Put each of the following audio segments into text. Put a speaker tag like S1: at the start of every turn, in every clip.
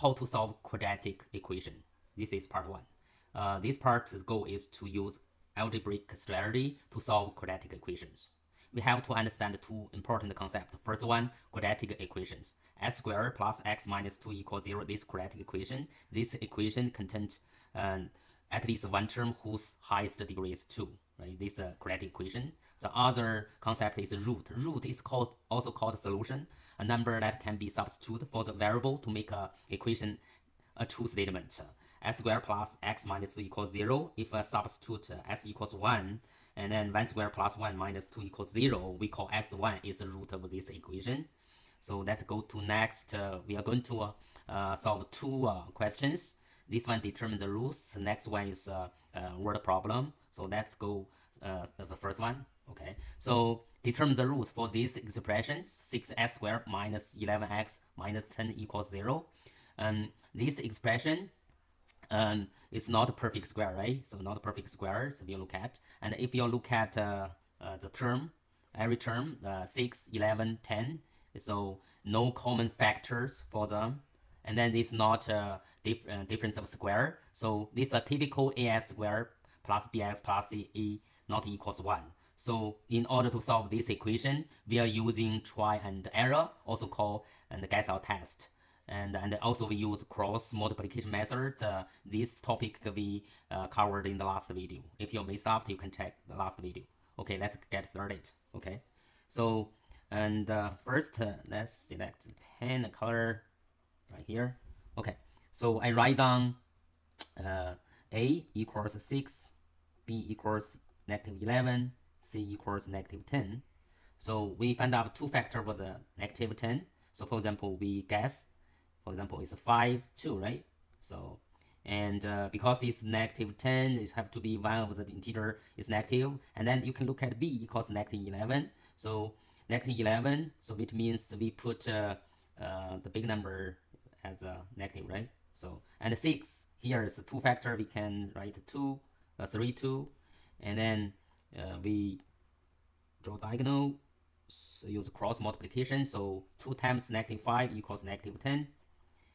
S1: how to solve quadratic equation. This is part one. This part's goal is to use algebraic strategy to solve quadratic equations. We have to understand two important concepts. First one, quadratic equations. S squared plus x minus 2 equals 0. This quadratic equation. This equation contains at least one term whose highest degree is 2. Right? This quadratic equation. The other concept is root. Root is also called solution, a number that can be substituted for the variable to make a equation a true statement. S squared plus x minus 2 equals 0. If I substitute s equals 1, and then 1 squared plus 1 minus 2 equals 0, we call s1 is the root of this equation. So let's go to next. We are going to solve two questions. This one determines the roots. The next one is word problem. So let's go the first one. Okay. So determine the roots for these expressions. 6s squared minus 11x minus 10 equals 0. And this expression it's not a perfect square, right? So not a perfect square. So if you look at, and if you look at the term, every term, 6, 11, 10, so no common factors for them, and then it's not a difference of square. So this is a typical as squared plus bx plus a not equals 1. So in order to solve this equation, we are using try and error, also called the guess-out test. And also we use cross multiplication method. This topic we covered in the last video. If you missed out, you can check the last video. Okay, let's get started. Okay, so and first let's select pen color right here. Okay, so I write down a equals 6, b equals negative 11, c equals negative 10. So we find out two factors for the negative 10. So for example, we guess. For example, it's 5, 2, right? So, and because it's negative 10, it have to be one of the integer is negative. And then you can look at b equals negative 11. So negative 11, so which means we put the big number as a negative, right? So, and 6, here is a two factor, we can write 2, 3, 2. And then we draw diagonal, so use cross multiplication. So 2 times negative 5 equals negative 10.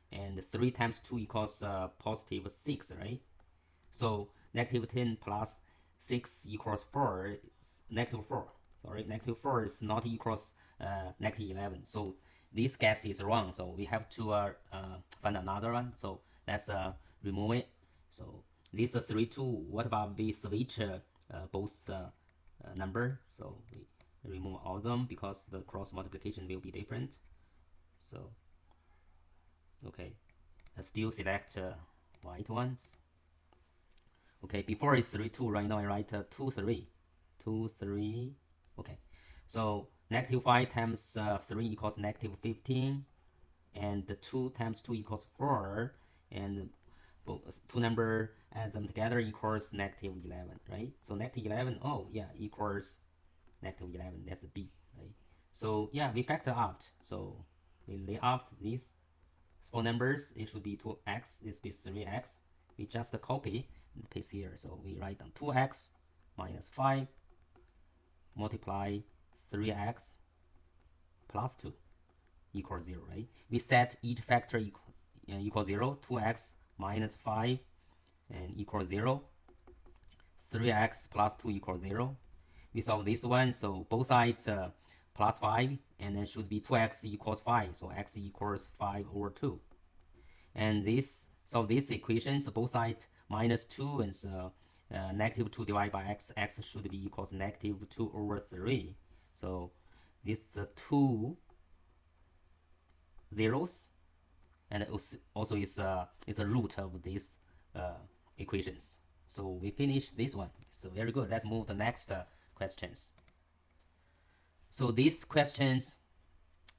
S1: And 3 times 2 equals positive 6, right? So negative 10 plus 6 equals 4. It's negative 4. Sorry, negative 4 is not equals negative 11. So this guess is wrong. So we have to find another one. So let's remove it. So this is 3, 2. What about we switch both number? So we remove all of them because the cross multiplication will be different. So okay, let's still select white ones. Okay, before it's 3, 2, right now I write 2, 3. 2, 3. Okay, so negative 5 times 3 equals negative 15. And 2 times 2 equals 4. And two number, add them together equals negative 11, right? So negative 11, oh yeah, equals negative 11. That's B, right? So yeah, we factor out. So we lay out these. For numbers, it should be 2x, this be 3x. We just copy and paste here. So we write down 2x minus 5 multiply 3x plus 2 equals 0, right? We set each factor equals 0. 2x minus 5 and equals 0. 3x plus 2 equals 0. We solve this one, so both sides plus 5, and then should be 2x equals 5, so x equals 5 over 2. And this, so this equation, so both sides minus 2, and so negative 2 divided by x, x should be equals negative 2 over 3. So this 2 zeros, and also is a root of these equations. So we finish this one. It's very good. Let's move to the next questions. So these questions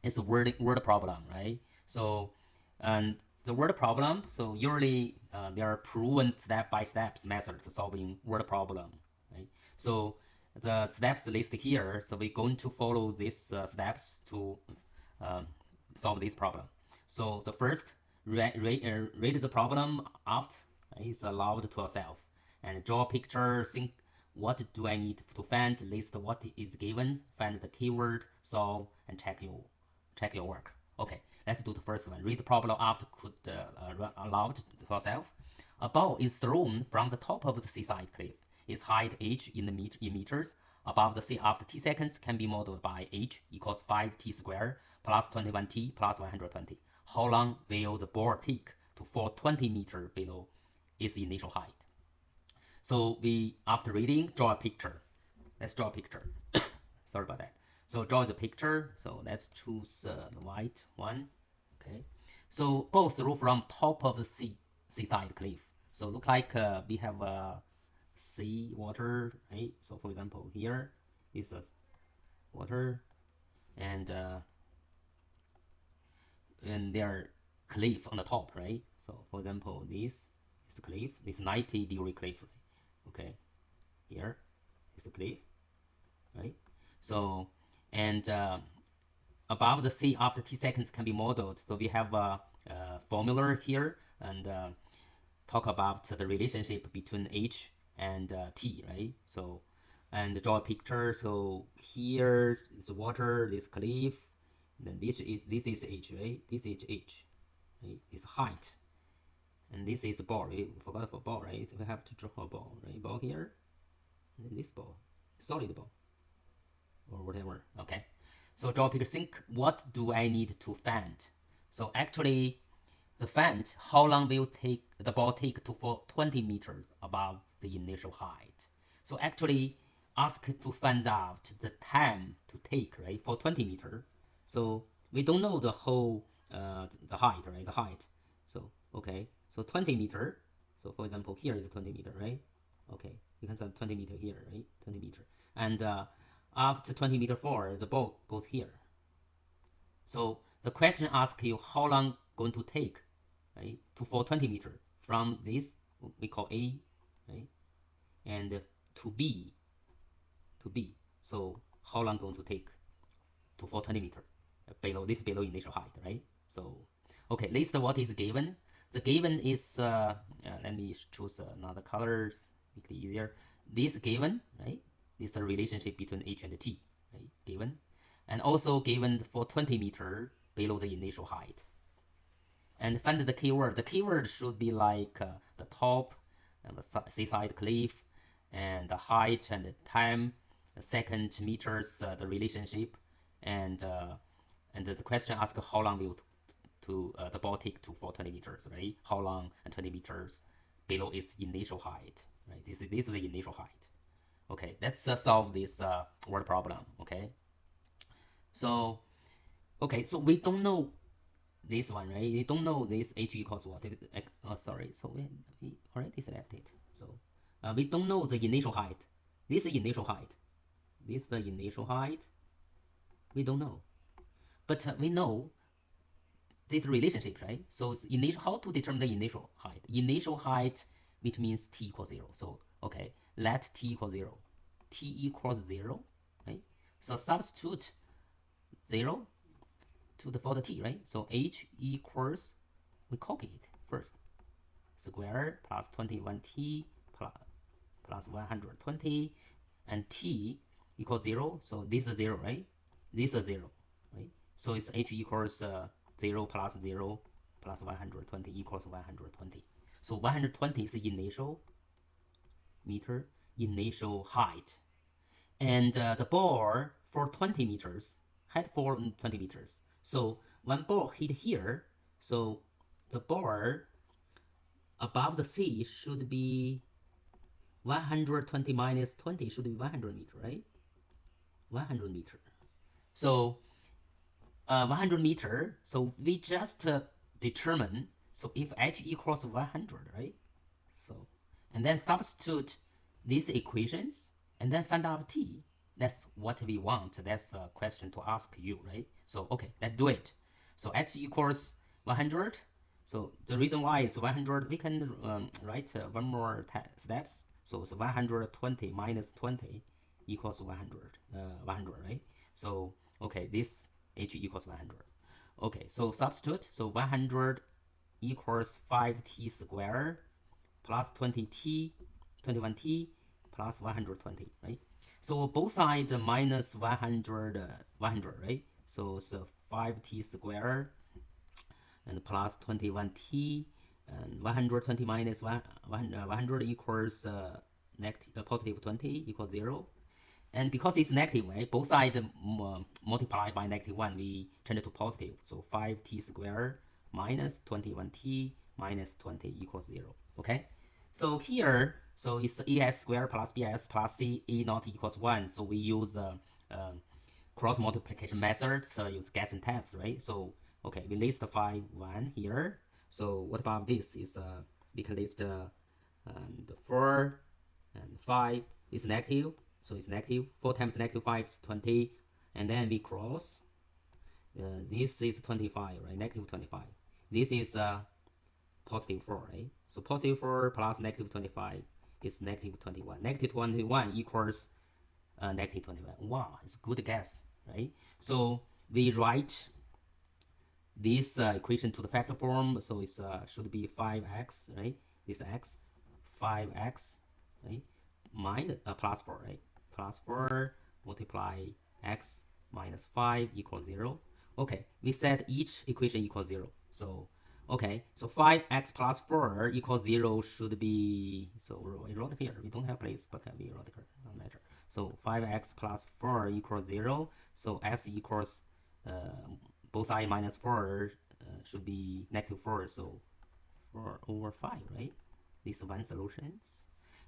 S1: is a word problem, right? So and the word problem, so usually there are proven step-by-step methods to solving word problem, right? So the steps listed here, so we're going to follow these steps to solve this problem. So the first, read the problem out, is allowed to yourself, and draw a picture, think what do I need to find, list what is given, find the keyword, solve, and check your work. Okay, let's do the first one. Read the problem after could run aloud to yourself. A ball is thrown from the top of the seaside cliff. Its height h in meters above the sea after t seconds can be modeled by h equals 5t squared plus 21t plus 120. How long will the ball take to fall 20 meters below its initial height? So we, after reading, draw a picture. Let's draw a picture. Sorry about that. So draw the picture. So let's choose the white one. Okay. So both throw from top of the seaside cliff. So look like we have sea water, right? So for example, here is a water, and there cliff on the top, right? So for example, this is a cliff, this 90-degree cliff, right? Okay, here is a cliff, right? So and above the sea after t seconds can be modeled. So we have a formula here, and talk about the relationship between h and t, right? So and draw a picture. So here is water, this cliff, then this is h, right? This is h, right? It's height, and this is ball. We forgot for ball, right? We have to draw a ball, right? Ball here, and this ball, solid ball, or whatever. Okay. So draw a picture. Think, what do I need to find? So actually, the find how long will the ball take to fall 20 meters above the initial height. So actually, ask to find out the time to take, right, for 20 meters. So we don't know the whole the height, right? The height. So okay, so 20 meters. So for example, here is 20 meters, right? Okay, you can say 20 meters here, right? 20 meters, and after 20 meters forward, the ball goes here. So the question asks you how long going to take, right, to fall 20 meters from this we call A, right, and to B. So how long going to take to fall 20 meters below initial height, right? So okay, list what is given. The given is let me choose another colors, make it easier. This given, right? This is a relationship between h and t, right? Given, and also given for 20 meters below the initial height. And find the keyword. The keyword should be like the top and the seaside cliff, and the height and the time, the second meters, the relationship, and the question asks how long will the ball take to fall 20 meters, right? How long and 20 meters below its initial height, right? This is the initial height. Okay, let's solve this word problem. Okay, so so we don't know this one, right? We don't know this h equals what. Sorry, so we already selected. So we don't know the initial height. This is initial height. This is the initial height. We don't know, but we know this relationship, right? So initial, how to determine the initial height? Initial height, which means t equals 0. So okay, let t equals 0. T equals 0, right? So substitute 0 for the t, right? So h equals, we copy it first, square plus 21t plus 120, and t equals 0. So this is 0, right? This is 0, right? So it's h equals 0 plus 0 plus 120 equals 120. So 120 is the initial height, and the ball for 20 meters had fallen 20 meters. So when ball hit here, so the ball above the sea should be 120 minus 20 should be 100 meter, right? 100 meter. So 100 meter. So we just determine. So if h equals 100, right? So and then substitute these equations and then find out t. That's what we want. That's the question to ask you, right? So okay, let's do it. So h equals 100. So the reason why it's 100, we can write one more steps. So it's 120 minus 20 equals 100, right? So okay, this h equals 100. Okay, so substitute. So 100 equals 5t squared plus 20t, 21t plus 120, right? So both sides minus 100, right? So it's 5t squared and plus 21t, and 120 minus 100 equals positive 20 equals 0. And because it's negative, right, both sides multiplied by -1, we turn it to positive. So 5t squared minus 21t minus 20 equals 0. Okay? So here, so it's es squared plus bs plus c e naught equals 1. So we use cross multiplication method, so use guess and test, right? So, okay, we list 5, 1 here. So what about this? Is we can list the 4 and 5 is negative. So it's negative. 4 times negative 5 is 20. And then we cross. This is 25, right? Negative 25. This is positive 4, right? So positive 4 plus negative 25 is negative 21. Negative 21 equals negative 21. Wow, it's a good guess, right? So we write this equation to the factor form. So it should be 5x, right? This x, 5x, right? Minus plus 4, right? Plus 4 multiply x minus 5 equals 0. Okay, we set each equation equals 0. So, okay, so 5x plus 4 equals 0 should be, so we wrote here. We don't have place, but we wrote here, no matter. So 5x plus 4 equals 0. So x equals, both sides minus 4 should be negative 4. So 4 over 5, right? This is one solution.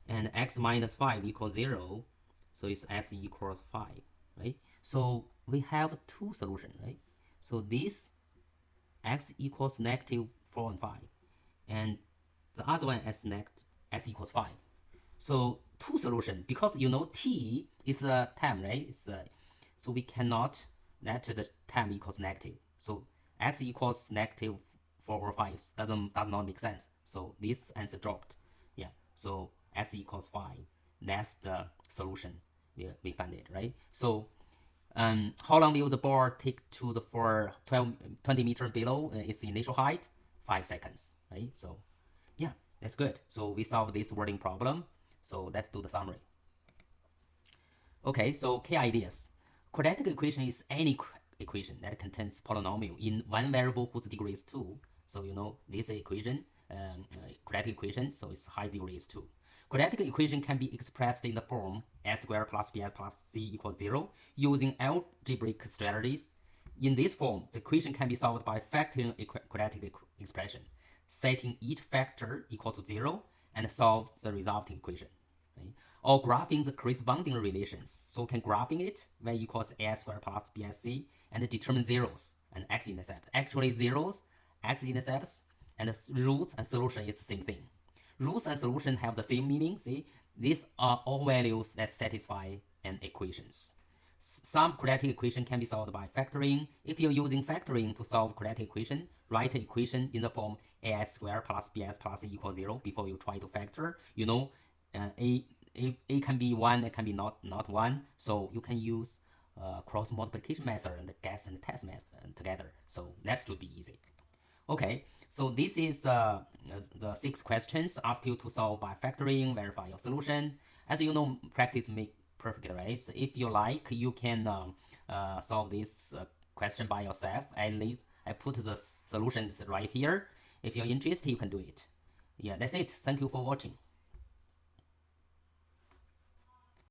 S1: And x minus 5 equals 0. So it's s equals 5, right? So we have two solutions, right? So this x equals negative 4 and 5. And the other one s equals 5. So two solutions, because you know t is a term, right? So we cannot let the term equals negative. So x equals negative 4 or 5 does not make sense. So this answer dropped. Yeah. So s equals 5. That's the solution. We find it, right? So how long will the ball take to the 20 meters below its initial height? 5 seconds, right? So yeah, that's good. So we solved this wording problem. So let's do the summary. Okay, so key ideas. Quadratic equation is any equation that contains polynomial in one variable whose degree is 2. So you know this equation, quadratic equation, so its high degree is 2. Quadratic equation can be expressed in the form s squared plus bs plus c equals 0 using algebraic strategies. In this form, the equation can be solved by factoring a quadratic expression, setting each factor equal to 0, and solve the resulting equation. Right? Or graphing the corresponding relations. So can graphing it y equals as squared plus bsc and determine zeros and x-intercept. Actually, zeros, x-intercepts, and roots and solution is the same thing. Roots and solution have the same meaning. See, these are all values that satisfy an equations. Some quadratic equation can be solved by factoring. If you're using factoring to solve quadratic equation, write an equation in the form as squared plus bs plus c equals 0 before you try to factor. You know, a can be 1, it can be not 1. So you can use cross multiplication method and the guess and test method together. So that should be easy. Okay, so this is the 6 questions ask you to solve by factoring, verify your solution. As you know, practice make perfect, right? So if you like, you can solve this question by yourself. At least I put the solutions right here. If you're interested, you can do it. Yeah, that's it. Thank you for watching.